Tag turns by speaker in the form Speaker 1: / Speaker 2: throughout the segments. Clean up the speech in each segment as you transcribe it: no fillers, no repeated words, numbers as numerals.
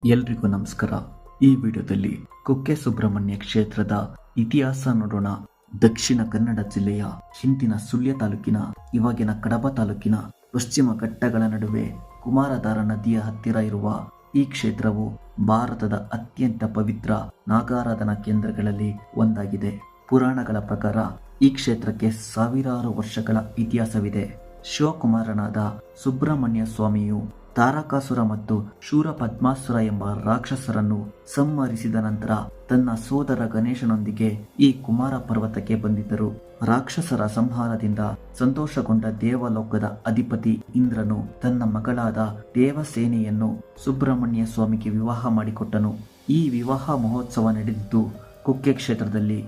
Speaker 1: ಎಲ್ರಿಗೂ ನಮಸ್ಕಾರ. ಈ ವಿಡಿಯೋದಲ್ಲಿ ಕುಕ್ಕೆ ಸುಬ್ರಹ್ಮಣ್ಯ ಕ್ಷೇತ್ರದ ಇತಿಹಾಸ ನೋಡೋಣ. ದಕ್ಷಿಣ ಕನ್ನಡ ಜಿಲ್ಲೆಯ ಹಿಂದಿನ ಸುಳ್ಯ ತಾಲೂಕಿನ ಇವಾಗಿನ ಕಡಬ ತಾಲೂಕಿನ ಪಶ್ಚಿಮ ಘಟ್ಟಗಳ ನಡುವೆ ಕುಮಾರಧಾರ ನದಿಯ ಹತ್ತಿರ ಇರುವ ಈ ಕ್ಷೇತ್ರವು ಭಾರತದ ಅತ್ಯಂತ ಪವಿತ್ರ ನಾಗಾರಾಧನಾ ಕೇಂದ್ರಗಳಲ್ಲಿ ಒಂದಾಗಿದೆ. ಪುರಾಣಗಳ ಪ್ರಕಾರ ಈ ಕ್ಷೇತ್ರಕ್ಕೆ ಸಾವಿರಾರು ವರ್ಷಗಳ ಇತಿಹಾಸವಿದೆ. ಶಿವಕುಮಾರನಾದ ಸುಬ್ರಹ್ಮಣ್ಯ ಸ್ವಾಮಿಯು ತಾರಕಾಸುರ ಮತ್ತು ಶೂರ ಪದ್ಮಾಸುರ ಎಂಬ ರಾಕ್ಷಸರನ್ನು ಸಂಹರಿಸಿದ ನಂತರ ತನ್ನ ಸೋದರ ಗಣೇಶನೊಂದಿಗೆ ಈ ಕುಮಾರ ಪರ್ವತಕ್ಕೆ ಬಂದಿದ್ದರು. ರಾಕ್ಷಸರ ಸಂಹಾರದಿಂದ ಸಂತೋಷಗೊಂಡ ದೇವಲೋಕದ ಅಧಿಪತಿ ಇಂದ್ರನು ತನ್ನ ಮಗಳಾದ ದೇವಸೇನೆಯನ್ನು ಸುಬ್ರಹ್ಮಣ್ಯ ಸ್ವಾಮಿಗೆ ವಿವಾಹ ಮಾಡಿಕೊಟ್ಟನು. ಈ ವಿವಾಹ ಮಹೋತ್ಸವ ನಡೆದಿದ್ದು ಕುಕ್ಕೆ ಕ್ಷೇತ್ರದಲ್ಲಿ.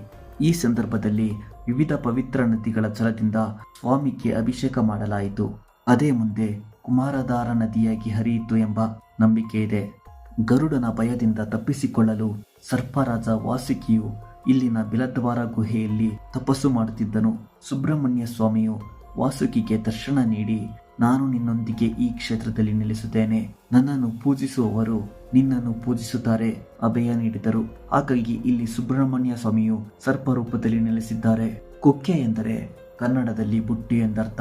Speaker 1: ಈ ಸಂದರ್ಭದಲ್ಲಿ ವಿವಿಧ ಪವಿತ್ರ ನದಿಗಳ ಜಲದಿಂದ ಸ್ವಾಮಿಗೆ ಅಭಿಷೇಕ ಮಾಡಲಾಯಿತು. ಅದೇ ಮುಂದೆ ಕುಮಾರಧಾರ ನದಿಯಾಗಿ ಹರಿಯಿತು ಎಂಬ ನಂಬಿಕೆ ಇದೆ. ಗರುಡನ ಭಯದಿಂದ ತಪ್ಪಿಸಿಕೊಳ್ಳಲು ಸರ್ಪರಾಜ ವಾಸುಕಿಯು ಇಲ್ಲಿನ ಬಿಲದ್ವಾರ ಗುಹೆಯಲ್ಲಿ ತಪಸ್ಸು ಮಾಡುತ್ತಿದ್ದನು. ಸುಬ್ರಹ್ಮಣ್ಯ ಸ್ವಾಮಿಯು ವಾಸುಕಿಗೆ ದರ್ಶನ ನೀಡಿ, ನಾನು ನಿನ್ನೊಂದಿಗೆ ಈ ಕ್ಷೇತ್ರದಲ್ಲಿ ನೆಲೆಸುತ್ತೇನೆ, ನನ್ನನ್ನು ಪೂಜಿಸುವವರು ನಿನ್ನನ್ನು ಪೂಜಿಸುತ್ತಾರೆ ಅಭಯ ನೀಡಿದರು. ಹಾಗಾಗಿ ಇಲ್ಲಿ ಸುಬ್ರಹ್ಮಣ್ಯ ಸ್ವಾಮಿಯು ಸರ್ಪರೂಪದಲ್ಲಿ ನೆಲೆಸಿದ್ದಾರೆ. ಕುಕ್ಕೆ ಎಂದರೆ ಕನ್ನಡದಲ್ಲಿ ಬುಟ್ಟಿ ಎಂದರ್ಥ.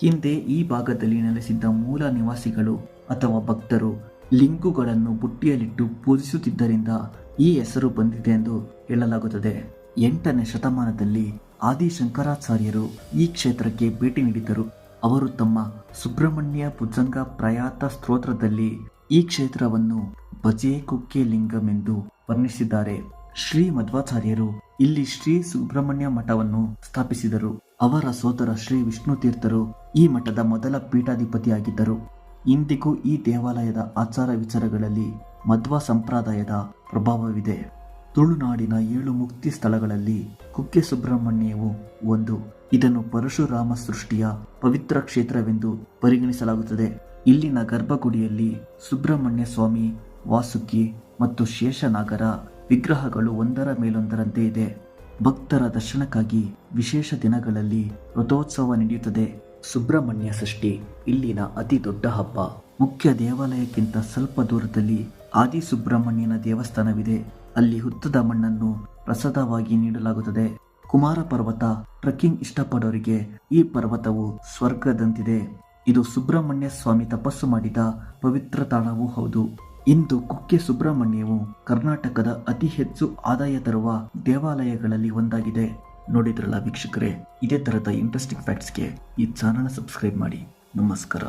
Speaker 1: ಹಿಂದೆ ಈ ಭಾಗದಲ್ಲಿ ನೆಲೆಸಿದ್ದ ಮೂಲ ನಿವಾಸಿಗಳು ಅಥವಾ ಭಕ್ತರು ಲಿಂಗುಗಳನ್ನು ಬುಟ್ಟಿಯಲ್ಲಿಟ್ಟು ಪೂಜಿಸುತ್ತಿದ್ದರಿಂದ ಈ ಹೆಸರು ಬಂದಿದೆ ಎಂದು ಹೇಳಲಾಗುತ್ತದೆ. 8ನೇ ಶತಮಾನದಲ್ಲಿ ಆದಿಶಂಕರಾಚಾರ್ಯರು ಈ ಕ್ಷೇತ್ರಕ್ಕೆ ಭೇಟಿ ನೀಡಿದ್ದರು. ಅವರು ತಮ್ಮ ಸುಬ್ರಹ್ಮಣ್ಯ ಭುಜಂಗ ಪ್ರಯಾತ ಸ್ತೋತ್ರದಲ್ಲಿ ಈ ಕ್ಷೇತ್ರವನ್ನು ಭಜೆ ಕುಕ್ಕೆ ಲಿಂಗಂ ಎಂದು ವರ್ಣಿಸಿದ್ದಾರೆ. ಶ್ರೀ ಮಧ್ವಾಚಾರ್ಯರು ಇಲ್ಲಿ ಶ್ರೀ ಸುಬ್ರಹ್ಮಣ್ಯ ಮಠವನ್ನು ಸ್ಥಾಪಿಸಿದರು. ಅವರ ಸೋದರ ಶ್ರೀ ವಿಷ್ಣು ತೀರ್ಥರು ಈ ಮಠದ ಮೊದಲ ಪೀಠಾಧಿಪತಿಯಾಗಿದ್ದರು. ಇಂದಿಗೂ ಈ ದೇವಾಲಯದ ಆಚಾರ ವಿಚಾರಗಳಲ್ಲಿ ಮಧ್ವ ಸಂಪ್ರದಾಯದ ಪ್ರಭಾವವಿದೆ. ತುಳುನಾಡಿನ 7 ಮುಕ್ತಿ ಸ್ಥಳಗಳಲ್ಲಿ ಕುಕ್ಕೆ ಸುಬ್ರಹ್ಮಣ್ಯವು ಒಂದು. ಇದನ್ನು ಪರಶುರಾಮ ಸೃಷ್ಟಿಯ ಪವಿತ್ರ ಕ್ಷೇತ್ರವೆಂದು ಪರಿಗಣಿಸಲಾಗುತ್ತದೆ. ಇಲ್ಲಿನ ಗರ್ಭಗುಡಿಯಲ್ಲಿ ಸುಬ್ರಹ್ಮಣ್ಯ ಸ್ವಾಮಿ, ವಾಸುಕಿ ಮತ್ತು ಶೇಷನಾಗರ ವಿಗ್ರಹಗಳು ಒಂದರ ಮೇಲೊಂದರಂತೆ ಇದೆ. ಭಕ್ತರ ದರ್ಶನಕ್ಕಾಗಿ ವಿಶೇಷ ದಿನಗಳಲ್ಲಿ ರಥೋತ್ಸವ ನಡೆಯುತ್ತದೆ. ಸುಬ್ರಹ್ಮಣ್ಯ ಷಷ್ಠಿ ಇಲ್ಲಿನ ಅತಿ ದೊಡ್ಡ ಹಬ್ಬ. ಮುಖ್ಯ ದೇವಾಲಯಕ್ಕಿಂತ ಸ್ವಲ್ಪ ದೂರದಲ್ಲಿ ಆದಿ ಸುಬ್ರಹ್ಮಣ್ಯನ ದೇವಸ್ಥಾನವಿದೆ. ಅಲ್ಲಿ ಹುತ್ತದ ಮಣ್ಣನ್ನು ಪ್ರಸಾದವಾಗಿ ನೀಡಲಾಗುತ್ತದೆ. ಕುಮಾರ ಪರ್ವತ ಟ್ರೆಕ್ಕಿಂಗ್ ಇಷ್ಟಪಡೋರಿಗೆ ಈ ಪರ್ವತವು ಸ್ವರ್ಗದಂತಿದೆ. ಇದು ಸುಬ್ರಹ್ಮಣ್ಯ ಸ್ವಾಮಿ ತಪಸ್ಸು ಮಾಡಿದ ಪವಿತ್ರ ತಾಣವೂ ಹೌದು. ಇಂದು ಕುಕ್ಕೆ ಸುಬ್ರಹ್ಮಣ್ಯವು ಕರ್ನಾಟಕದ ಅತಿ ಹೆಚ್ಚು ಆದಾಯ ತರುವ ದೇವಾಲಯಗಳಲ್ಲಿ ಒಂದಾಗಿದೆ. ನೋಡಿದ್ರಲ್ಲ ವೀಕ್ಷಕರೇ, ಇದೇ ತರದ ಇಂಟ್ರೆಸ್ಟಿಂಗ್ ಫ್ಯಾಕ್ಟ್ಸ್ಗೆ ಈ ಚಾನಲ್ ಸಬ್ಸ್ಕ್ರೈಬ್ ಮಾಡಿ. ನಮಸ್ಕಾರ.